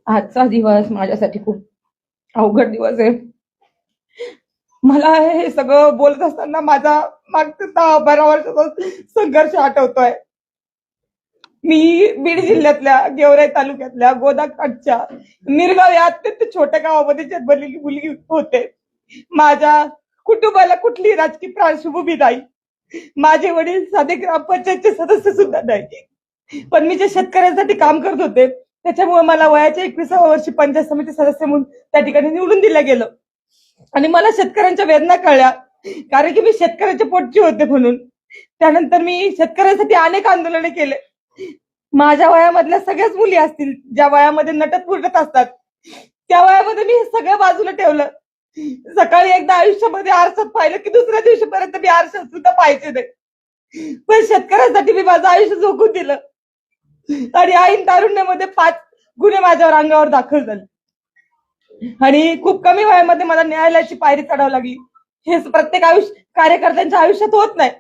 आजचा दिवस माझ्यासाठी खूप अवघड दिवस आहे. मला हे सगळं बोलत असताना माझा मागच्या 10-12 वर्षाचा संघर्ष आठवतोय. मी बीड जिल्ह्यातल्या गेवराई तालुक्यातल्या गोदाकाठच्या निरगाव या अत्यंत छोट्या गावामध्ये जन्मलेली मुलगी होते. माझ्या कुटुंबाला कुठलीही राजकीय पार्श्वभूमी नाही. माझे वडील साधे ग्रामपंचायतचे सदस्य सुद्धा नाही. पण मी जे शेतकऱ्यांसाठी काम करत होते त्याच्यामुळे मला वयाच्या 21व्या वर्षी पंचायत समिती सदस्य म्हणून त्या ठिकाणी निवडून दिलं गेलं. आणि मला शेतकऱ्यांच्या वेदना कळल्या, कारण की मी शेतकऱ्याच्या पोटची होते म्हणून. त्यानंतर मी शेतकऱ्यांसाठी अनेक आंदोलने केले. माझ्या वयामधल्या सगळ्याच मुली असतील ज्या वयामध्ये नटत फुटत असतात, त्या वयामध्ये मी हे सगळं बाजूला ठेवलं. सकाळी एकदा आयुष्यामध्ये आरशात पाहिलं की दुसऱ्या दिवशीपर्यंत मी आरशात सुद्धा पाहायचे नाही. पण शेतकऱ्यांसाठी मी माझं आयुष्य झोकून दिलं. आणि ऐन तारुण्यामध्ये 5 गुन्हे माझ्यावर अंगावर दाखल झाले आणि खूप कमी वयामध्ये मला न्यायालयाची पायरी चढावी लागली. हे प्रत्येक कार्यकर्त्यांच्या आयुष्यात होत नाही.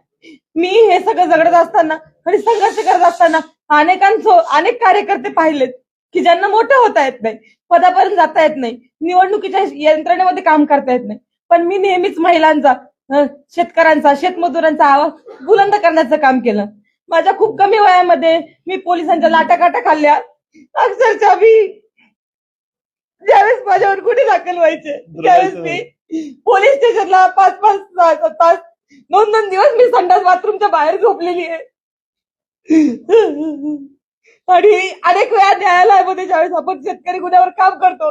मी हे सगळं जगत असताना आणि संघर्ष करत असताना अनेक कार्यकर्ते पाहिलेत की ज्यांना मोठं होता येत नाही, पदापर्यंत जाता येत नाही, निवडणुकीच्या यंत्रणेमध्ये काम करता येत नाही. पण मी नेहमीच महिलांचा, शेतकऱ्यांचा, शेतमजुरांचा आवाज बुलंद करण्याचं काम केलं. माझ्या खूप कमी वयामध्ये मी पोलिसांच्या लाटाकाटा खाल्ल्या. अक्षरशः मी ज्यावेळेस माझ्यावर गुन्हे दाखल व्हायचे त्यावेळेस मी पोलीस स्टेशनला 5-5 तास 2-2 दिवस मी संडास बाथरूमच्या बाहेर झोपलेली आहे. आणि अनेक वेळा न्यायालयामध्ये ज्यावेळेस आपण शेतकरी गुन्ह्यावर काम करतो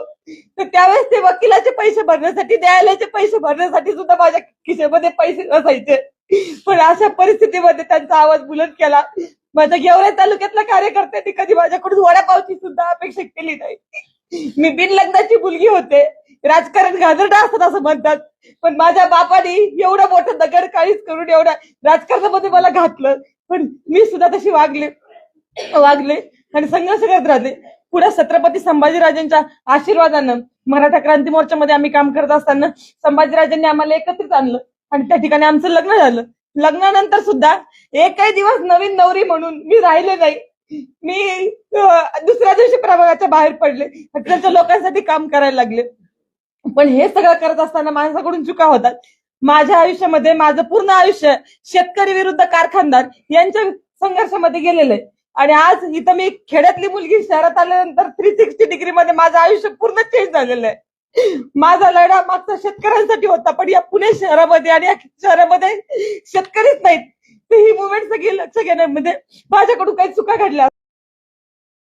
तर त्यावेळेस ते वकिलाचे पैसे भरण्यासाठी, न्यायालयाचे पैसे भरण्यासाठी सुद्धा माझ्या खिशेमध्ये पैसे नसायचे. पण अशा परिस्थितीमध्ये त्यांचा आवाज बुलंद केला. माझ्या गेवराई तालुक्यातल्या कार्यकर्त्यांनी कधी माझ्याकडून वडापावची सुद्धा अपेक्षा केली नाही. मी बिनलग्नाची मुलगी होते. राजकारण घाणेरडं असतं असं म्हणतात, पण माझ्या बापाने एवढं मोठं दगड काळीच करून एवढ्या राजकारणामध्ये मला घातलं. पण मी सुद्धा तशी वागले आणि संघर्ष करत राहते. पुढे छत्रपती संभाजीराजांच्या आशीर्वादानं मराठा क्रांती मोर्चामध्ये आम्ही काम करत असताना संभाजीराजांनी आम्हाला एकत्रित आणलं आणि त्या ठिकाणी आमचं लग्न झालं. लग्नानंतर सुद्धा एकही दिवस नवीन नवरी म्हणून मी राहिले नाही. मी दुसऱ्या दिवशी प्रभागाच्या बाहेर पडले, त्यांच्या लोकांसाठी काम करायला लागले. पण हे सगळं करत असताना माझ्याकडून चुका होतात. माझ्या आयुष्यामध्ये माझं पूर्ण आयुष्य शेतकरी विरुद्ध कारखानदार यांच्या संघर्षामध्ये गेलेलं आहे. आणि आज इथं मी खेड्यातली मुलगी शहरात आल्यानंतर 360 डिग्री मध्ये माझं आयुष्य पूर्ण चेंज झालेलं आहे. माझा लढा मागचा शेतकऱ्यांसाठी होता, पण या पुणे शहरामध्ये आणि या शहरामध्ये शेतकरीच नाहीत. तर ही मुवमेंट सगळी लक्ष घेण्यामध्ये माझ्याकडून काही चुका घडल्या.